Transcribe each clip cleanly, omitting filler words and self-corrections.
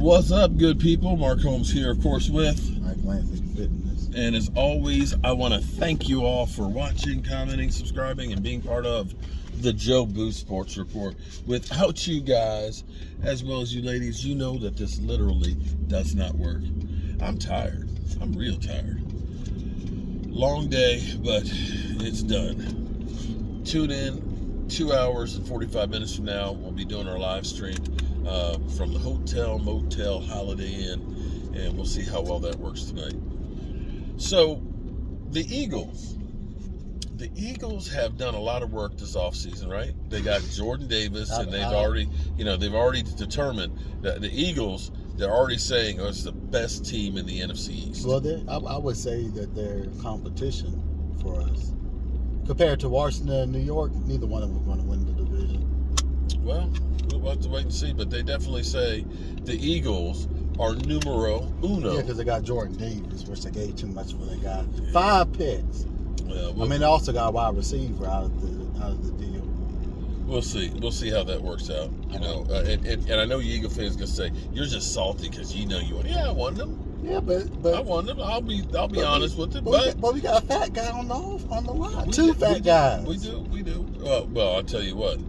What's up, good people? Mark Holmes here, of course, with Mike Lansing Fitness. And as always, I want to thank you all for watching, commenting, subscribing, and being part of the Joe Boost Sports Report. Without you guys, as well as you ladies, you know that this literally does not work. I'm tired. I'm real tired. Long day, but it's done. Tune in 2 hours and 45 minutes from now. We'll be doing our live stream from the Hotel Motel Holiday Inn, and we'll see how well that works tonight. So, the Eagles have done a lot of work this offseason, right? They got Jordan Davis, and they've already determined that the Eagles, they're already saying, it's the best team in the NFC East. Well, I would say that they're competition for us. Compared to Washington and New York, neither one of them are going to win the division. Well, we'll have to wait and see, but they definitely say the Eagles are numero uno. Yeah, because they got Jordan Davis, which they gave too much for. They got 5 picks. Well, they also got a wide receiver out of the deal. We'll see. We'll see how that works out. And I know you Eagle fans gonna say you're just salty because you know you won. Yeah, I won them. Yeah, but I won them. I'll be honest with it. But we got a fat guy on the line. Two fat guys. We do. Well, I'll tell you what.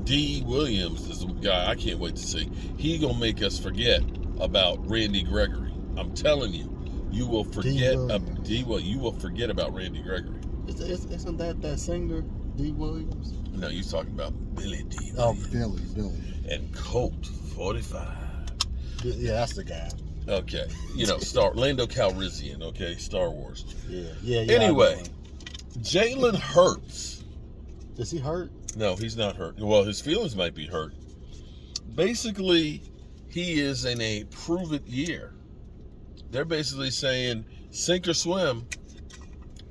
D. Williams is a guy I can't wait to see. He gonna make us forget about Randy Gregory. I'm telling you, you will forget. You will forget about Randy Gregory. Isn't that singer D. Williams? No, you're talking about Billy D. Oh, Billy. And Colt 45. Yeah, that's the guy. Okay, Lando Calrissian. Okay, Star Wars. Yeah. Anyway, Jalen Hurts. Is he hurt? No, he's not hurt. Well, his feelings might be hurt. Basically, he is in a prove-it year. They're basically saying, sink or swim.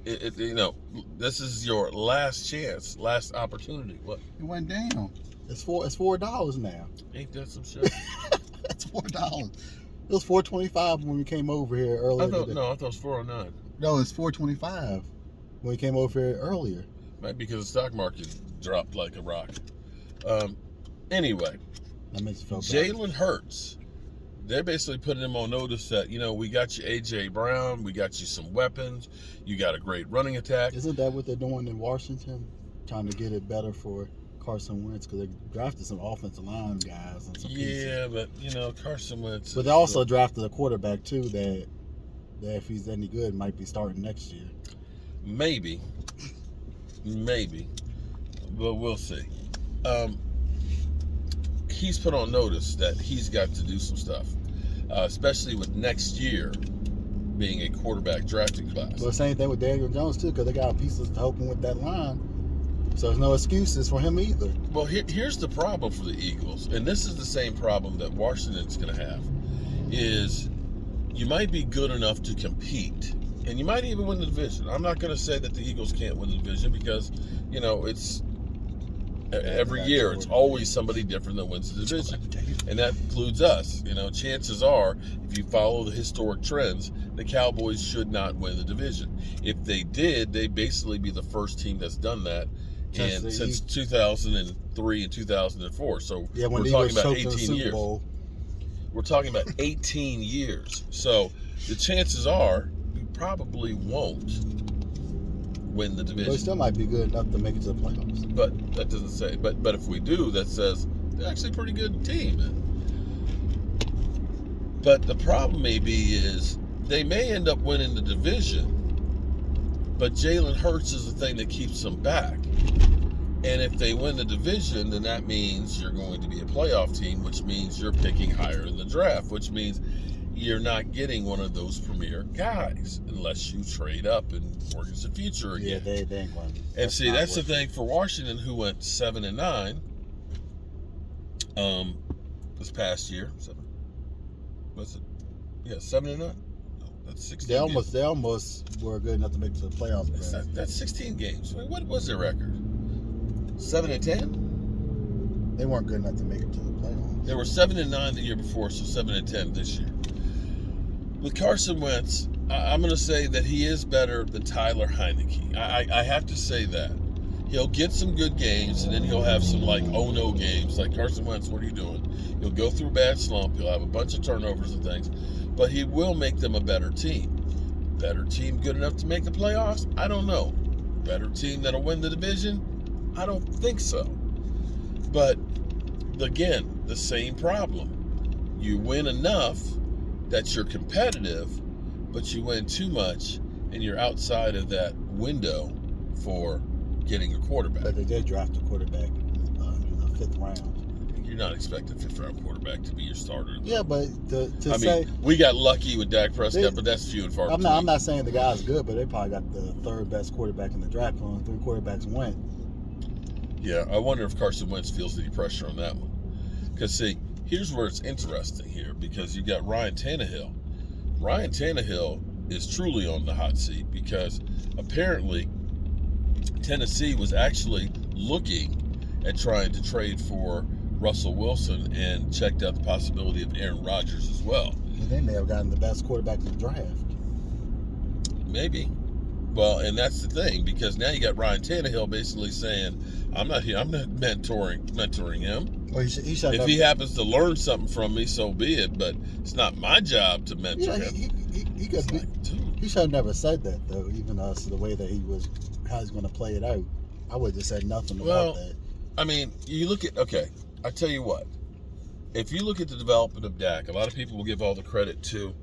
This is your last chance, last opportunity. What? It went down. It's $4 now. Ain't that some shit? That's $4. It was $4.25 when we came over here earlier. I thought it was $4.09. No, it's $4.25 when we came over here earlier. Maybe because the stock market dropped like a rock. Anyway, that makes you feel Jalen Hurts. They're basically putting him on notice that, we got you A.J. Brown, we got you some weapons, you got a great running attack. Isn't that what they're doing in Washington? Trying to get it better for Carson Wentz because they drafted some offensive line guys and some pieces. But, Carson Wentz. But they also drafted a quarterback, too, that if he's any good, might be starting next year. Maybe. But we'll see. He's put on notice that he's got to do some stuff, especially with next year being a quarterback drafting class. Well, same thing with Daniel Jones, too, because they got pieces to help him with that line. So there's no excuses for him either. Well, here's the problem for the Eagles, and this is the same problem that Washington's going to have, is you might be good enough to compete, and you might even win the division. I'm not going to say that the Eagles can't win the division because, it's every year it's always somebody different that wins the division, and that includes us. Chances are, if you follow the historic trends, the Cowboys should not win the division. If they did, they'd basically be the first team that's done that since 2003 and 2004. So we're talking about 18 years. We're talking about 18 years. So the chances are we probably won't win the division. But it still might be good enough to make it to the playoffs. But that doesn't say. But if we do, that says they're actually a pretty good team. But the problem maybe is they may end up winning the division, but Jalen Hurts is the thing that keeps them back. And if they win the division, then that means you're going to be a playoff team, which means you're picking higher in the draft, which means you're not getting one of those premier guys unless you trade up and mortgage the future again. Yeah, they ain't going. And see, that's the thing for Washington, who went 7-9 this past year. 7-9. No, that's 16. They almost were good enough to make it to the playoffs. That's 16 games. What was their record? 7-10. They weren't good enough to make it to the playoffs. They were 7-9 the year before, so 7-10 this year. With Carson Wentz, I'm going to say that he is better than Tyler Heineke. I have to say that. he'll get some good games, and then he'll have some like oh no games, like Carson Wentz. What are you doing? He'll go through a bad slump. He'll have a bunch of turnovers and things, but he will make them a better team. Better team good enough to make the playoffs? I don't know. Better team that'll win the division? I don't think so. But again, the same problem. You win enough that you're competitive, but you win too much and you're outside of that window for getting a quarterback. But they did draft a quarterback in the 5th round. You're not expecting a 5th-round quarterback to be your starter. Yeah, but I mean, we got lucky with Dak Prescott, but that's few and far between. I'm not saying the guy's good, but they probably got the 3rd best quarterback in the draft. Only 3 quarterbacks went. Yeah, I wonder if Carson Wentz feels any pressure on that one. Because, see, here's where it's interesting here, because you got Ryan Tannehill. Ryan Tannehill is truly on the hot seat because apparently Tennessee was actually looking at trying to trade for Russell Wilson and checked out the possibility of Aaron Rodgers as well. But they may have gotten the best quarterback in the draft. Maybe. Well, and that's the thing, because now you got Ryan Tannehill basically saying, I'm not mentoring him. Well, if he happens to learn something from me, so be it, but it's not my job to mentor him. He should have never said that, though, even as to the way that how he's going to play it out. I would have just said nothing about that. I mean, you look at, I tell you what, if you look at the development of Dak, a lot of people will give all the credit to,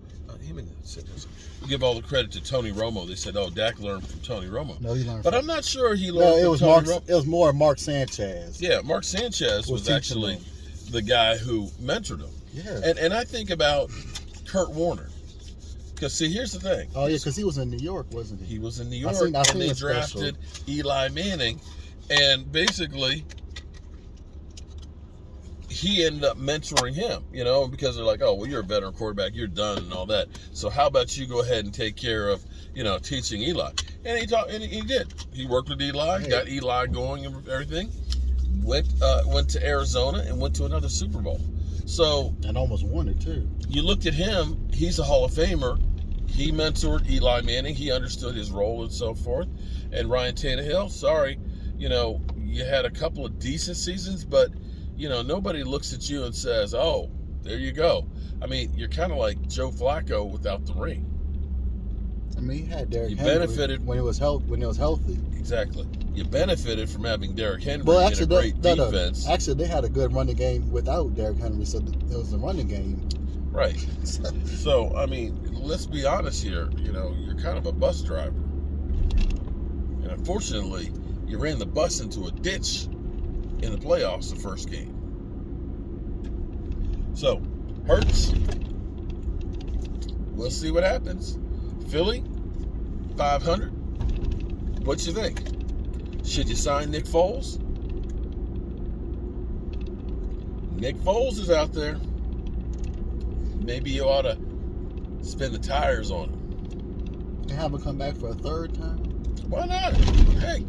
give all the credit to Tony Romo. They said, Dak learned from Tony Romo. No, he learned but I'm not sure he learned from Tony Romo. It was more Mark Sanchez. Yeah, Mark Sanchez was actually the guy who mentored him. Yeah. And I think about Kurt Warner. Because, see, here's the thing. Oh, yeah, because he was in New York, wasn't he? He was in New York, and they drafted Eli Manning. And basically, he ended up mentoring him, because they're like, you're a veteran quarterback, you're done and all that. So how about you go ahead and take care of, teaching Eli? And he did. He worked with Eli, got Eli going and everything. Went to Arizona and went to another Super Bowl. So and almost won it too. You looked at him; he's a Hall of Famer. He mentored Eli Manning. He understood his role and so forth. And Ryan Tannehill, sorry, you had a couple of decent seasons, but nobody looks at you and says, "Oh, there you go." I mean, you're kind of like Joe Flacco without the ring. I mean, he had Derrick Henry benefited when it was healthy. Exactly. You benefited from having Derrick Henry and a great defense. Actually, they had a good running game without Derrick Henry, so it was a running game. Right. So, I mean, let's be honest here. You're kind of a bus driver. And unfortunately, you ran the bus into a ditch in the playoffs the first game. So, Hurts. We'll see what happens. Philly, 500. What you think? Should you sign Nick Foles? Nick Foles is out there. Maybe you ought to spin the tires on him. And have him come back for a 3rd time? Why not? Hey,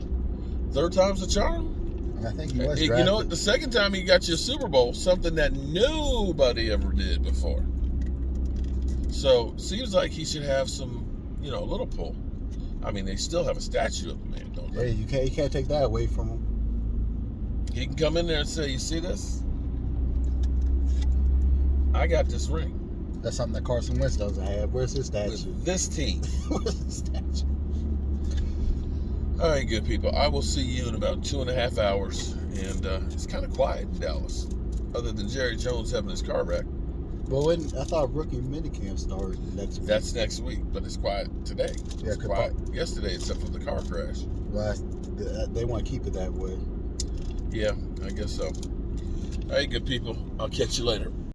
3rd time's a charm. And I think he was drafted. You know what? The 2nd time he got you a Super Bowl, something that nobody ever did before. So, seems like he should have some, a little pull. I mean, they still have a statue of the man, don't they? Yeah, you can't take that away from him. He can come in there and say, you see this? I got this ring. That's something that Carson Wentz doesn't have. Where's his statue? With this team. Where's his statue? All right, good people. I will see you in about 2.5 hours. And it's kind of quiet in Dallas, other than Jerry Jones having his car wrecked. Well, I thought rookie minicamp started next week. That's next week, but it's quiet today. Yeah, it's quiet yesterday, except for the car crash. Well, they want to keep it that way. Yeah, I guess so. All right, good people. I'll catch you later.